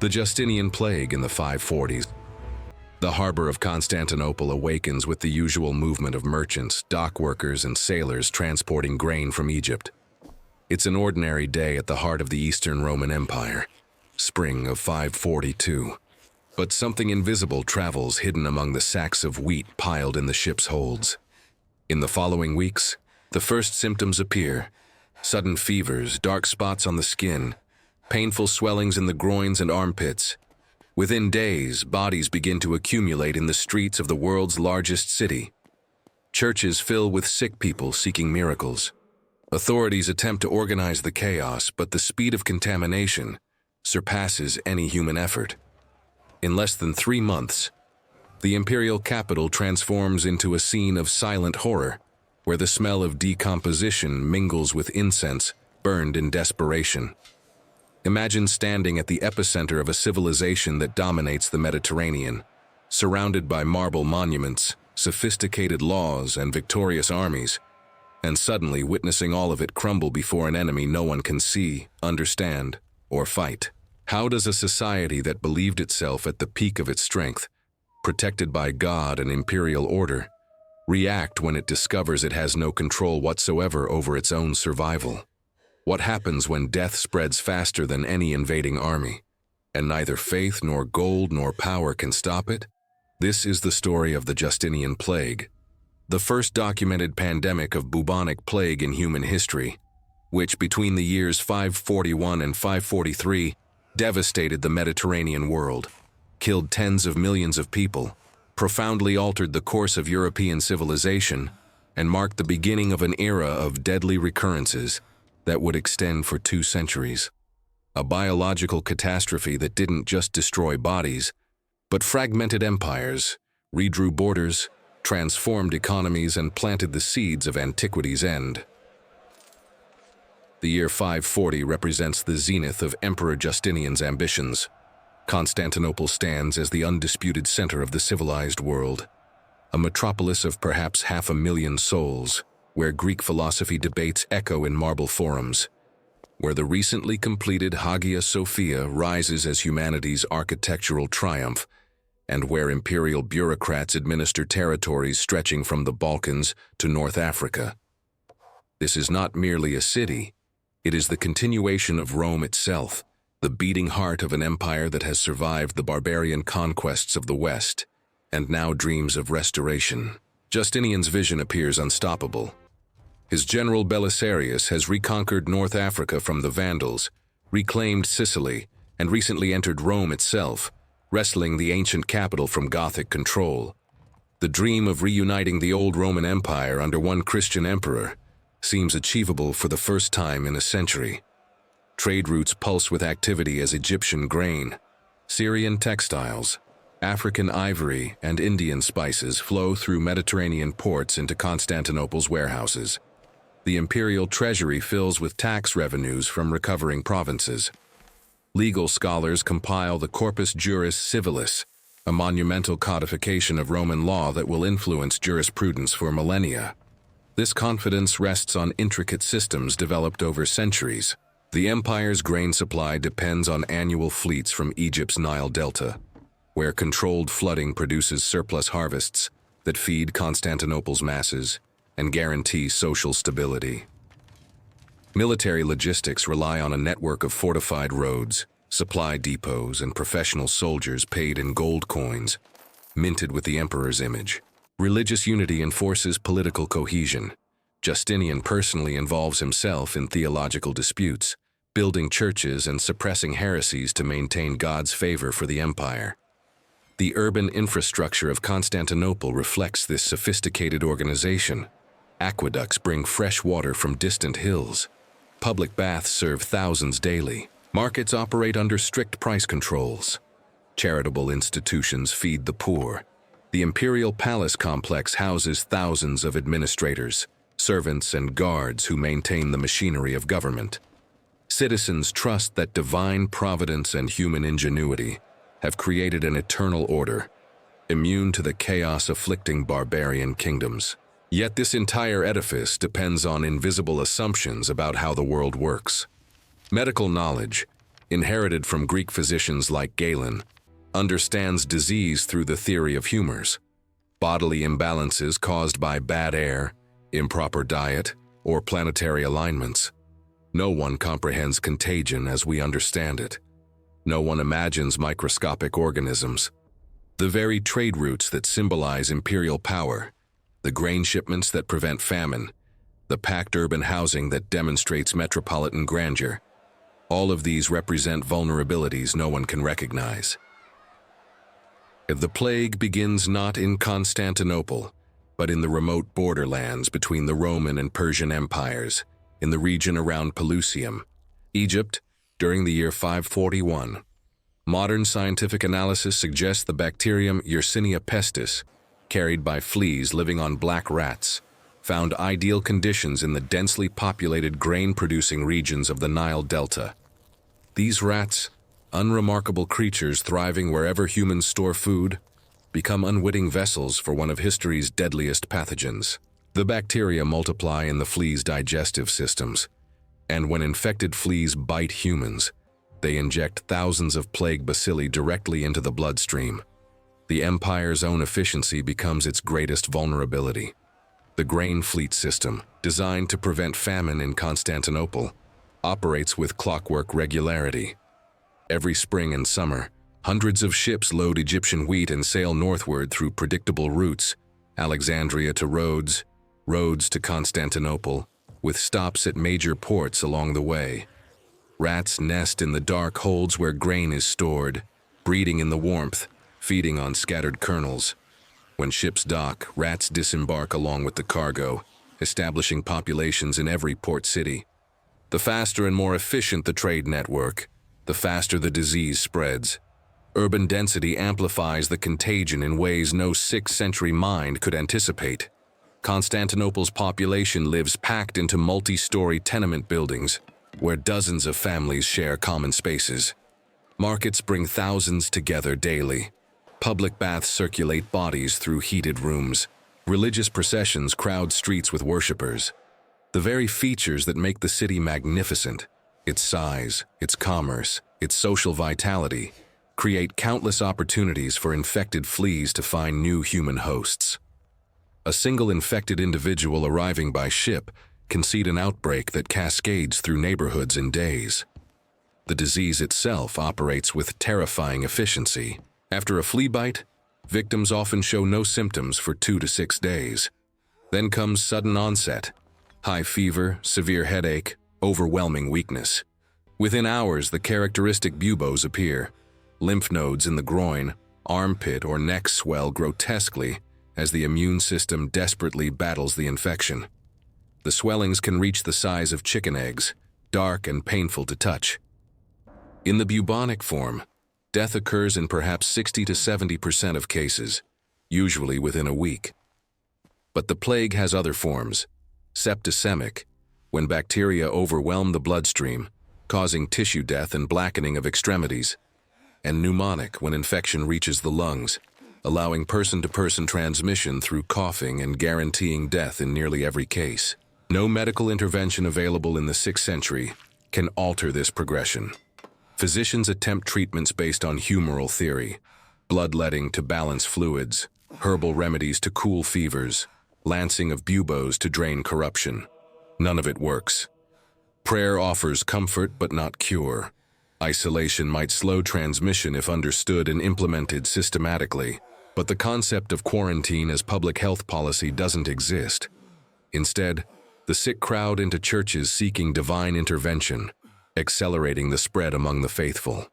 The Justinian plague in the 540s. The harbor of Constantinople awakens with the usual movement of merchants, dock workers, and sailors transporting grain from Egypt. It's an ordinary day at the heart of the Eastern Roman Empire, spring of 542. But something invisible travels hidden among the sacks of wheat piled in the ship's holds. In the following weeks, the first symptoms appear: sudden fevers, dark spots on the skin, painful swellings in the groins and armpits. Within days, bodies begin to accumulate in the streets of the world's largest city. Churches fill with sick people seeking miracles. Authorities attempt to organize the chaos, but the speed of contamination surpasses any human effort. In less than 3 months, the imperial capital transforms into a scene of silent horror, where the smell of decomposition mingles with incense burned in desperation. Imagine standing at the epicenter of a civilization that dominates the Mediterranean, surrounded by marble monuments, sophisticated laws, and victorious armies, and suddenly witnessing all of it crumble before an enemy no one can see, understand, or fight. How does a society that believed itself at the peak of its strength, protected by God and imperial order, react when it discovers it has no control whatsoever over its own survival? What happens when death spreads faster than any invading army, and neither faith nor gold nor power can stop it? This is the story of the Justinian plague, the first documented pandemic of bubonic plague in human history, which between the years 541 and 543 devastated the Mediterranean world, killed tens of millions of people, profoundly altered the course of European civilization, and marked the beginning of an era of deadly recurrences that would extend for 2 centuries. A biological catastrophe that didn't just destroy bodies, but fragmented empires, redrew borders, transformed economies, and planted the seeds of antiquity's end. The year 540 represents the zenith of Emperor Justinian's ambitions. Constantinople stands as the undisputed center of the civilized world, a metropolis of perhaps 500,000 souls, where Greek philosophy debates echo in marble forums, where the recently completed Hagia Sophia rises as humanity's architectural triumph, and where imperial bureaucrats administer territories stretching from the Balkans to North Africa. This is not merely a city, it is the continuation of Rome itself, the beating heart of an empire that has survived the barbarian conquests of the West, and now dreams of restoration. Justinian's vision appears unstoppable. His general Belisarius has reconquered North Africa from the Vandals, reclaimed Sicily, and recently entered Rome itself, wresting the ancient capital from Gothic control. The dream of reuniting the old Roman Empire under one Christian emperor seems achievable for the first time in a century. Trade routes pulse with activity as Egyptian grain, Syrian textiles, African ivory, and Indian spices flow through Mediterranean ports into Constantinople's warehouses. The imperial treasury fills with tax revenues from recovering provinces. Legal scholars compile the Corpus Juris Civilis, a monumental codification of Roman law that will influence jurisprudence for millennia. This confidence rests on intricate systems developed over centuries. The empire's grain supply depends on annual fleets from Egypt's Nile Delta, where controlled flooding produces surplus harvests that feed Constantinople's masses and guarantee social stability. Military logistics rely on a network of fortified roads, supply depots, and professional soldiers paid in gold coins, minted with the emperor's image. Religious unity enforces political cohesion. Justinian personally involves himself in theological disputes, building churches and suppressing heresies to maintain God's favor for the empire. The urban infrastructure of Constantinople reflects this sophisticated organization. Aqueducts bring fresh water from distant hills. Public baths serve thousands daily. Markets operate under strict price controls. Charitable institutions feed the poor. The imperial palace complex houses thousands of administrators, servants, and guards who maintain the machinery of government. Citizens trust that divine providence and human ingenuity have created an eternal order, immune to the chaos afflicting barbarian kingdoms. Yet this entire edifice depends on invisible assumptions about how the world works. Medical knowledge, inherited from Greek physicians like Galen, understands disease through the theory of humors, bodily imbalances caused by bad air, improper diet, or planetary alignments. No one comprehends contagion as we understand it. No one imagines microscopic organisms. The very trade routes that symbolize imperial power, the grain shipments that prevent famine, the packed urban housing that demonstrates metropolitan grandeur, all of these represent vulnerabilities no one can recognize. The plague begins not in Constantinople, but in the remote borderlands between the Roman and Persian empires, in the region around Pelusium, Egypt, during the year 541. Modern scientific analysis suggests the bacterium Yersinia pestis, carried by fleas living on black rats, found ideal conditions in the densely populated grain-producing regions of the Nile Delta. These rats, unremarkable creatures thriving wherever humans store food, become unwitting vessels for one of history's deadliest pathogens. The bacteria multiply in the fleas' digestive systems, and when infected fleas bite humans, they inject thousands of plague bacilli directly into the bloodstream. The empire's own efficiency becomes its greatest vulnerability. The grain fleet system, designed to prevent famine in Constantinople, operates with clockwork regularity. Every spring and summer, hundreds of ships load Egyptian wheat and sail northward through predictable routes, Alexandria to Rhodes, Rhodes to Constantinople, with stops at major ports along the way. Rats nest in the dark holds where grain is stored, breeding in the warmth, feeding on scattered kernels. When ships dock, rats disembark along with the cargo, establishing populations in every port city. The faster and more efficient the trade network, the faster the disease spreads. Urban density amplifies the contagion in ways no 6th century mind could anticipate. Constantinople's population lives packed into multi-story tenement buildings, where dozens of families share common spaces. Markets bring thousands together daily. Public baths circulate bodies through heated rooms. Religious processions crowd streets with worshippers. The very features that make the city magnificent, its size, its commerce, its social vitality, create countless opportunities for infected fleas to find new human hosts. A single infected individual arriving by ship can seed an outbreak that cascades through neighborhoods in days. The disease itself operates with terrifying efficiency. After a flea bite, victims often show no symptoms for 2 to 6 days. Then comes sudden onset, high fever, severe headache, overwhelming weakness. Within hours, the characteristic buboes appear. Lymph nodes in the groin, armpit, or neck swell grotesquely as the immune system desperately battles the infection. The swellings can reach the size of chicken eggs, dark and painful to touch. In the bubonic form, death occurs in perhaps 60 to 70% of cases, usually within a week. But the plague has other forms: septicemic, when bacteria overwhelm the bloodstream, causing tissue death and blackening of extremities, and pneumonic, when infection reaches the lungs, allowing person-to-person transmission through coughing and guaranteeing death in nearly every case. No medical intervention available in the 6th century can alter this progression. Physicians attempt treatments based on humoral theory, bloodletting to balance fluids, herbal remedies to cool fevers, lancing of buboes to drain corruption. None of it works. Prayer offers comfort but not cure. Isolation might slow transmission if understood and implemented systematically, but the concept of quarantine as public health policy doesn't exist. Instead, the sick crowd into churches seeking divine intervention, accelerating the spread among the faithful.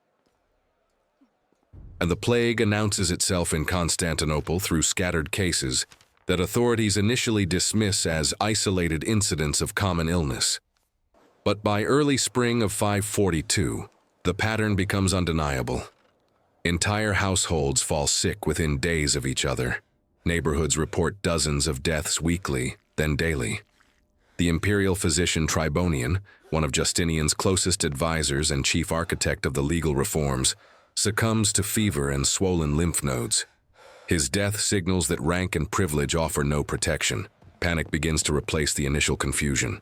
And the plague announces itself in Constantinople through scattered cases that authorities initially dismiss as isolated incidents of common illness. But by early spring of 542, the pattern becomes undeniable. Entire households fall sick within days of each other. Neighborhoods report dozens of deaths weekly, then daily. The imperial physician Tribonian, one of Justinian's closest advisors and chief architect of the legal reforms, succumbs to fever and swollen lymph nodes. His death signals that rank and privilege offer no protection. Panic begins to replace the initial confusion.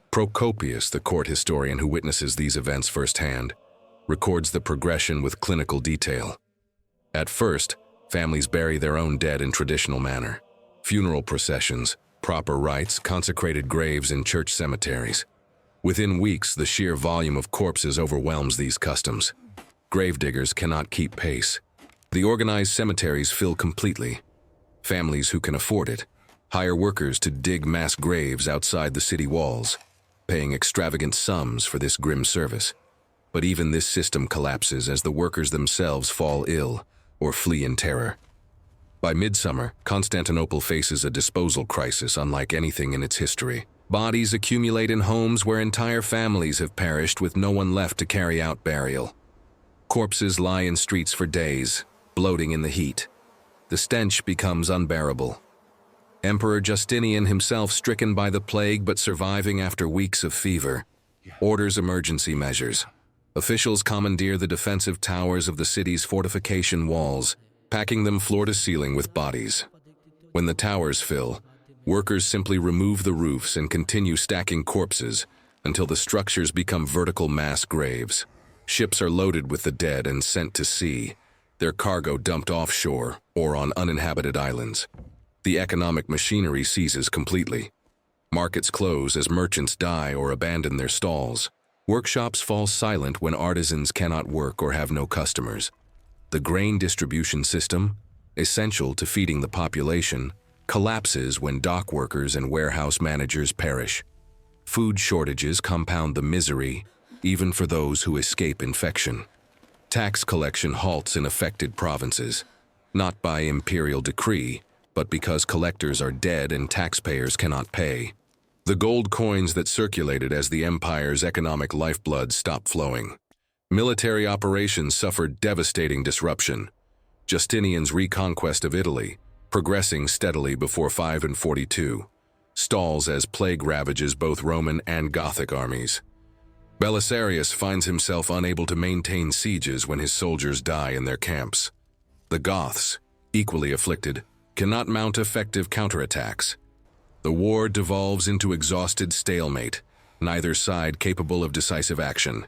Procopius, the court historian who witnesses these events firsthand, records the progression with clinical detail. At first, families bury their own dead in traditional manner. Funeral processions, proper rites, consecrated graves in church cemeteries. Within weeks, the sheer volume of corpses overwhelms these customs. Gravediggers cannot keep pace. The organized cemeteries fill completely. Families who can afford it hire workers to dig mass graves outside the city walls, paying extravagant sums for this grim service. But even this system collapses as the workers themselves fall ill or flee in terror. By midsummer, Constantinople faces a disposal crisis unlike anything in its history. Bodies accumulate in homes where entire families have perished with no one left to carry out burial. Corpses lie in streets for days, bloating in the heat. The stench becomes unbearable. Emperor Justinian, himself stricken by the plague but surviving after weeks of fever, orders emergency measures. Officials commandeer the defensive towers of the city's fortification walls, packing them floor to ceiling with bodies. When the towers fill, workers simply remove the roofs and continue stacking corpses until the structures become vertical mass graves. Ships are loaded with the dead and sent to sea, their cargo dumped offshore or on uninhabited islands. The economic machinery ceases completely. Markets close as merchants die or abandon their stalls. Workshops fall silent when artisans cannot work or have no customers. The grain distribution system, essential to feeding the population, collapses when dock workers and warehouse managers perish. Food shortages compound the misery, even for those who escape infection. Tax collection halts in affected provinces, not by imperial decree, but because collectors are dead and taxpayers cannot pay. The gold coins that circulated as the empire's economic lifeblood stopped flowing. Military operations suffered devastating disruption. Justinian's reconquest of Italy, progressing steadily before 542, stalls as plague ravages both Roman and Gothic armies. Belisarius finds himself unable to maintain sieges when his soldiers die in their camps. The Goths, equally afflicted, cannot mount effective counterattacks. The war devolves into exhausted stalemate, neither side capable of decisive action.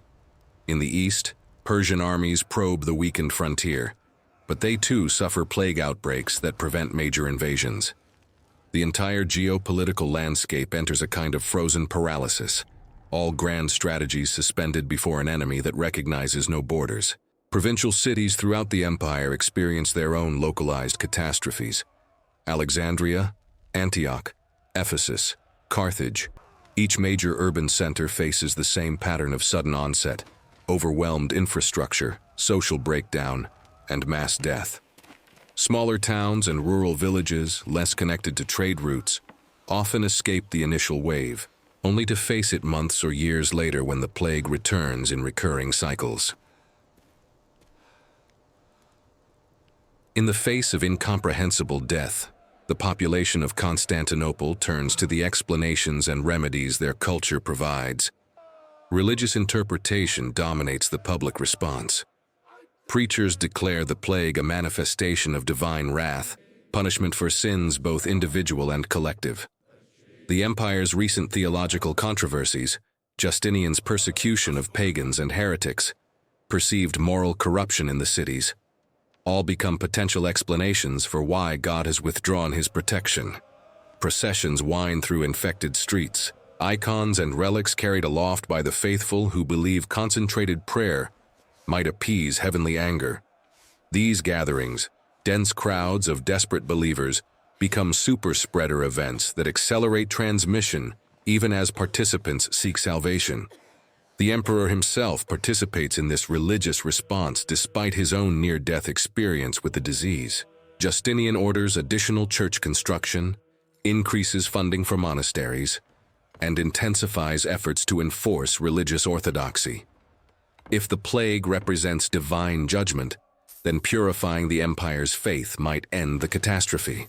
In the east, Persian armies probe the weakened frontier, but they too suffer plague outbreaks that prevent major invasions. The entire geopolitical landscape enters a kind of frozen paralysis, all grand strategies suspended before an enemy that recognizes no borders. Provincial cities throughout the empire experience their own localized catastrophes. Alexandria, Antioch, Ephesus, Carthage. Each major urban center faces the same pattern of sudden onset, overwhelmed infrastructure, social breakdown, and mass death. Smaller towns and rural villages, less connected to trade routes, often escape the initial wave, only to face it months or years later when the plague returns in recurring cycles. In the face of incomprehensible death, the population of Constantinople turns to the explanations and remedies their culture provides. Religious interpretation dominates the public response. Preachers declare the plague a manifestation of divine wrath, punishment for sins both individual and collective. The empire's recent theological controversies, Justinian's persecution of pagans and heretics, perceived moral corruption in the cities, all become potential explanations for why God has withdrawn his protection. Processions wind through infected streets, icons and relics carried aloft by the faithful who believe concentrated prayer might appease heavenly anger. These gatherings, dense crowds of desperate believers, become super-spreader events that accelerate transmission even as participants seek salvation. The emperor himself participates in this religious response despite his own near-death experience with the disease. Justinian orders additional church construction, increases funding for monasteries, and intensifies efforts to enforce religious orthodoxy. If the plague represents divine judgment, then purifying the empire's faith might end the catastrophe.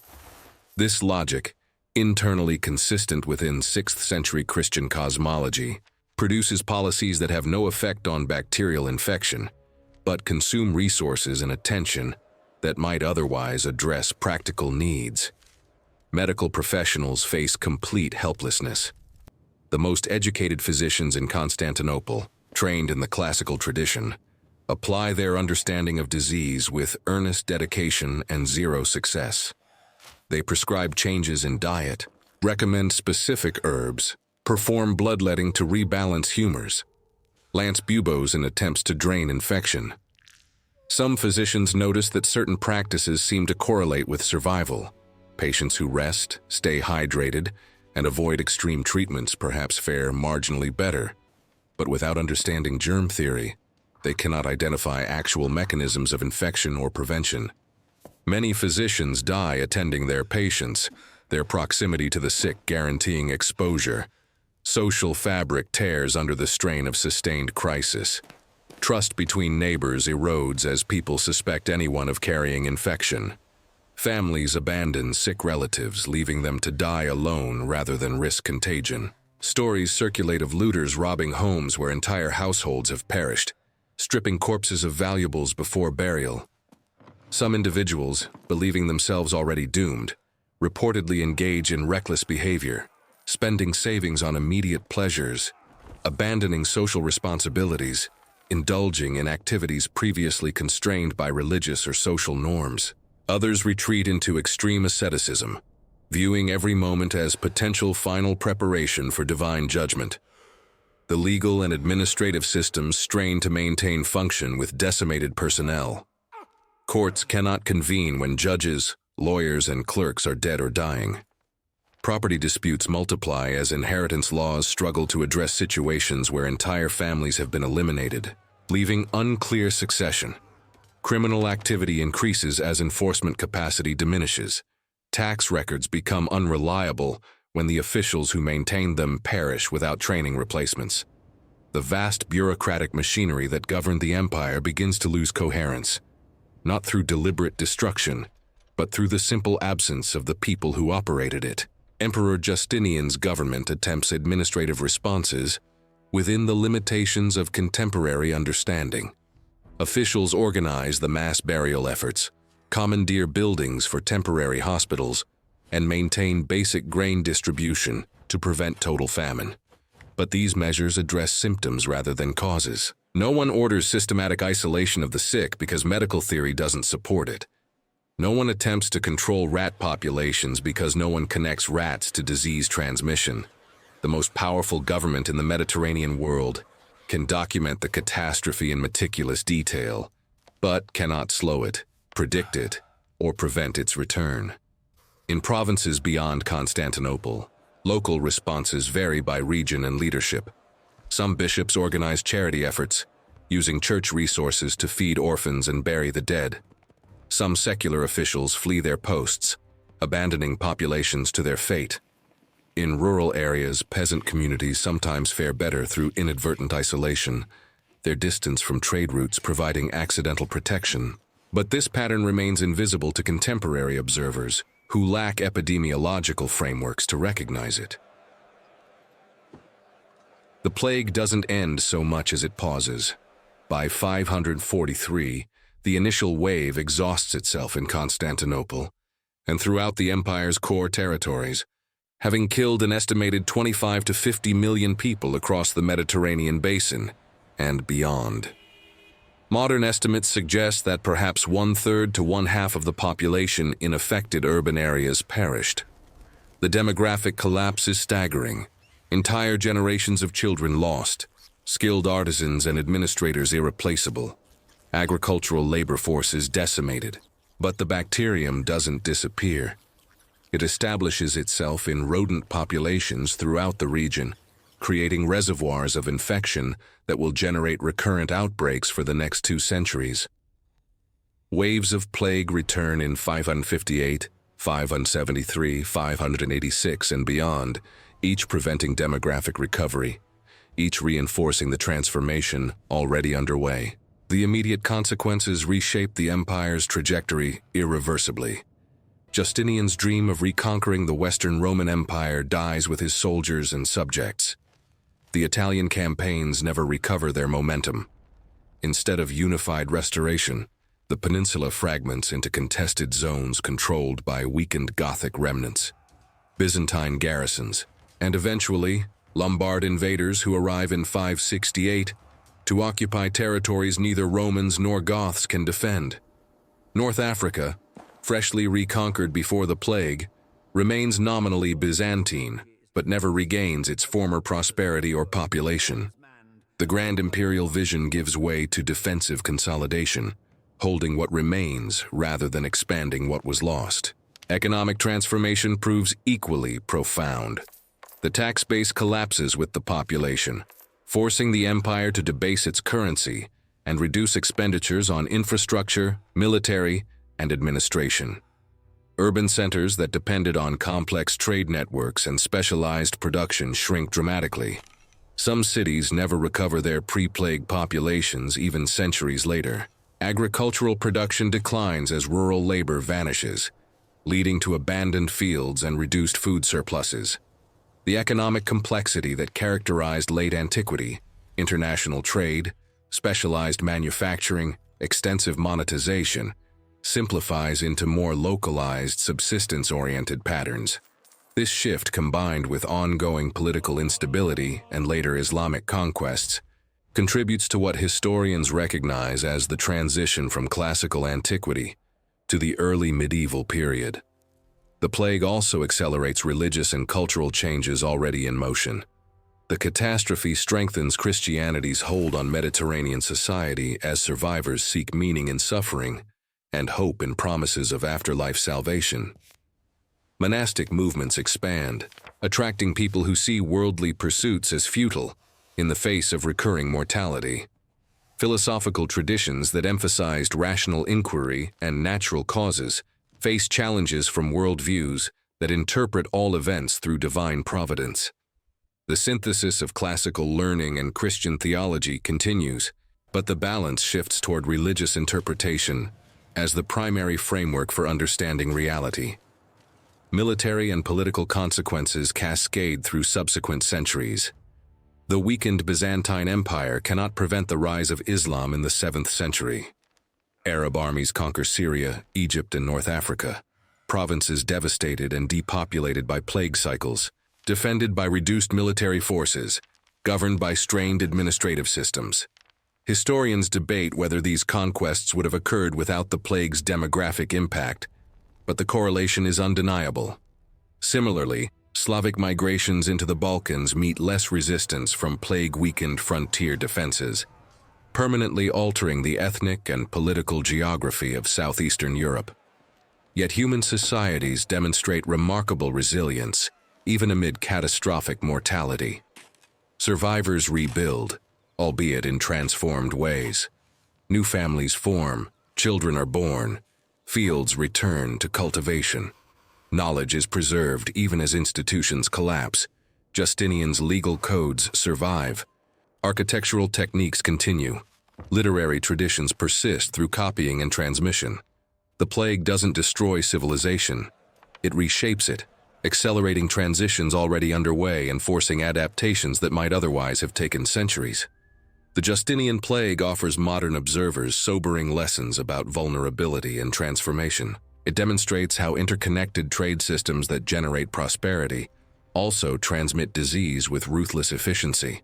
This logic, internally consistent within 6th century Christian cosmology, produces policies that have no effect on bacterial infection, but consume resources and attention that might otherwise address practical needs. Medical professionals face complete helplessness. The most educated physicians in Constantinople, trained in the classical tradition, apply their understanding of disease with earnest dedication and zero success. They prescribe changes in diet, recommend specific herbs, perform bloodletting to rebalance humors, lance buboes in attempts to drain infection. Some physicians notice that certain practices seem to correlate with survival. Patients who rest, stay hydrated, and avoid extreme treatments perhaps fare marginally better. But without understanding germ theory, they cannot identify actual mechanisms of infection or prevention. Many physicians die attending their patients, their proximity to the sick guaranteeing exposure. Social fabric tears under the strain of sustained crisis. Trust between neighbors erodes as people suspect anyone of carrying infection. Families abandon sick relatives, leaving them to die alone rather than risk contagion. Stories circulate of looters robbing homes where entire households have perished, stripping corpses of valuables before burial. Some individuals, believing themselves already doomed, reportedly engage in reckless behavior, spending savings on immediate pleasures, abandoning social responsibilities, indulging in activities previously constrained by religious or social norms. Others retreat into extreme asceticism, viewing every moment as potential final preparation for divine judgment. The legal and administrative systems strain to maintain function with decimated personnel. Courts cannot convene when judges, lawyers, and clerks are dead or dying. Property disputes multiply as inheritance laws struggle to address situations where entire families have been eliminated, leaving unclear succession. Criminal activity increases as enforcement capacity diminishes. Tax records become unreliable when the officials who maintain them perish without training replacements. The vast bureaucratic machinery that governed the empire begins to lose coherence, not through deliberate destruction, but through the simple absence of the people who operated it. Emperor Justinian's government attempts administrative responses within the limitations of contemporary understanding. Officials organize the mass burial efforts, commandeer buildings for temporary hospitals, and maintain basic grain distribution to prevent total famine. But these measures address symptoms rather than causes. No one orders systematic isolation of the sick because medical theory doesn't support it. No one attempts to control rat populations because no one connects rats to disease transmission. The most powerful government in the Mediterranean world can document the catastrophe in meticulous detail, but cannot slow it, predict it, or prevent its return. In provinces beyond Constantinople, local responses vary by region and leadership. Some bishops organize charity efforts, using church resources to feed orphans and bury the dead. Some secular officials flee their posts, abandoning populations to their fate. In rural areas, peasant communities sometimes fare better through inadvertent isolation, their distance from trade routes providing accidental protection. But this pattern remains invisible to contemporary observers, who lack epidemiological frameworks to recognize it. The plague doesn't end so much as it pauses. By 543, the initial wave exhausts itself in Constantinople and throughout the empire's core territories, having killed an estimated 25 to 50 million people across the Mediterranean basin and beyond. Modern estimates suggest that perhaps 1/3 to 1/2 of the population in affected urban areas perished. The demographic collapse is staggering. Entire generations of children lost, skilled artisans and administrators irreplaceable, agricultural labor forces decimated. But the bacterium doesn't disappear. It establishes itself in rodent populations throughout the region, creating reservoirs of infection that will generate recurrent outbreaks for the next 2 centuries. Waves of plague return in 558, 573, 586, and beyond, each preventing demographic recovery, each reinforcing the transformation already underway. The immediate consequences reshape the empire's trajectory irreversibly. Justinian's dream of reconquering the Western Roman Empire dies with his soldiers and subjects. The Italian campaigns never recover their momentum. Instead of unified restoration, the peninsula fragments into contested zones controlled by weakened Gothic remnants, Byzantine garrisons, and eventually Lombard invaders who arrive in 568 to occupy territories neither Romans nor Goths can defend. North Africa, freshly reconquered before the plague, remains nominally Byzantine, but never regains its former prosperity or population. The grand imperial vision gives way to defensive consolidation, holding what remains rather than expanding what was lost. Economic transformation proves equally profound. The tax base collapses with the population, forcing the empire to debase its currency and reduce expenditures on infrastructure, military, and administration. Urban centers that depended on complex trade networks and specialized production shrink dramatically. Some cities never recover their pre-plague populations even centuries later. Agricultural production declines as rural labor vanishes, leading to abandoned fields and reduced food surpluses. The economic complexity that characterized late antiquity, international trade, specialized manufacturing, extensive monetization, simplifies into more localized, subsistence-oriented patterns. This shift, combined with ongoing political instability and later Islamic conquests, contributes to what historians recognize as the transition from classical antiquity to the early medieval period. The plague also accelerates religious and cultural changes already in motion. The catastrophe strengthens Christianity's hold on Mediterranean society as survivors seek meaning in suffering and hope in promises of afterlife salvation. Monastic movements expand, attracting people who see worldly pursuits as futile in the face of recurring mortality. Philosophical traditions that emphasized rational inquiry and natural causes face challenges from worldviews that interpret all events through divine providence. The synthesis of classical learning and Christian theology continues, but the balance shifts toward religious interpretation as the primary framework for understanding reality. Military and political consequences cascade through subsequent centuries. The weakened Byzantine Empire cannot prevent the rise of Islam in the 7th century. Arab armies conquer Syria, Egypt, and North Africa, provinces devastated and depopulated by plague cycles, defended by reduced military forces, governed by strained administrative systems. Historians debate whether these conquests would have occurred without the plague's demographic impact, but the correlation is undeniable. Similarly, Slavic migrations into the Balkans meet less resistance from plague-weakened frontier defenses, permanently altering the ethnic and political geography of southeastern Europe. Yet human societies demonstrate remarkable resilience, even amid catastrophic mortality. Survivors rebuild, albeit in transformed ways. New families form, children are born, fields return to cultivation. Knowledge is preserved even as institutions collapse. Justinian's legal codes survive. Architectural techniques continue. Literary traditions persist through copying and transmission. The plague doesn't destroy civilization. It reshapes it, accelerating transitions already underway and forcing adaptations that might otherwise have taken centuries. The Justinian plague offers modern observers sobering lessons about vulnerability and transformation. It demonstrates how interconnected trade systems that generate prosperity also transmit disease with ruthless efficiency.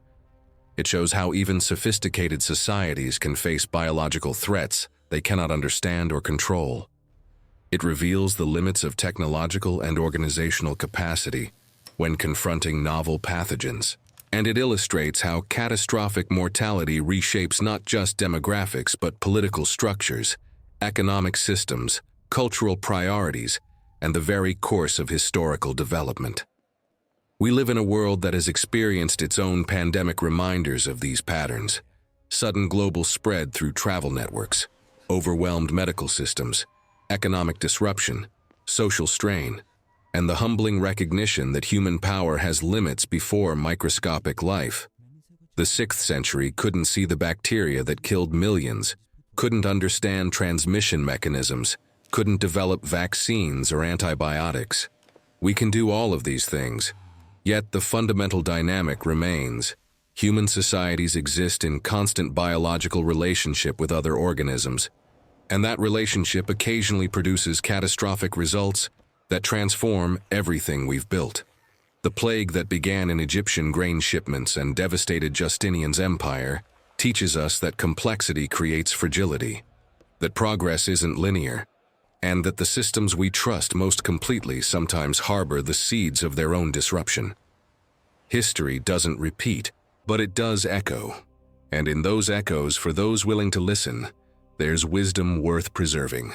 It shows how even sophisticated societies can face biological threats they cannot understand or control. It reveals the limits of technological and organizational capacity when confronting novel pathogens. And it illustrates how catastrophic mortality reshapes not just demographics but political structures, economic systems, cultural priorities, and the very course of historical development. We live in a world that has experienced its own pandemic reminders of these patterns. Sudden global spread through travel networks, overwhelmed medical systems, economic disruption, social strain, and the humbling recognition that human power has limits before microscopic life. The 6th century couldn't see the bacteria that killed millions, couldn't understand transmission mechanisms, couldn't develop vaccines or antibiotics. We can do all of these things, yet the fundamental dynamic remains. Human societies exist in constant biological relationship with other organisms, and that relationship occasionally produces catastrophic results that transform everything we've built. The plague that began in Egyptian grain shipments and devastated Justinian's empire teaches us that complexity creates fragility, that progress isn't linear, and that the systems we trust most completely sometimes harbor the seeds of their own disruption. History doesn't repeat, but it does echo. And in those echoes, for those willing to listen, there's wisdom worth preserving.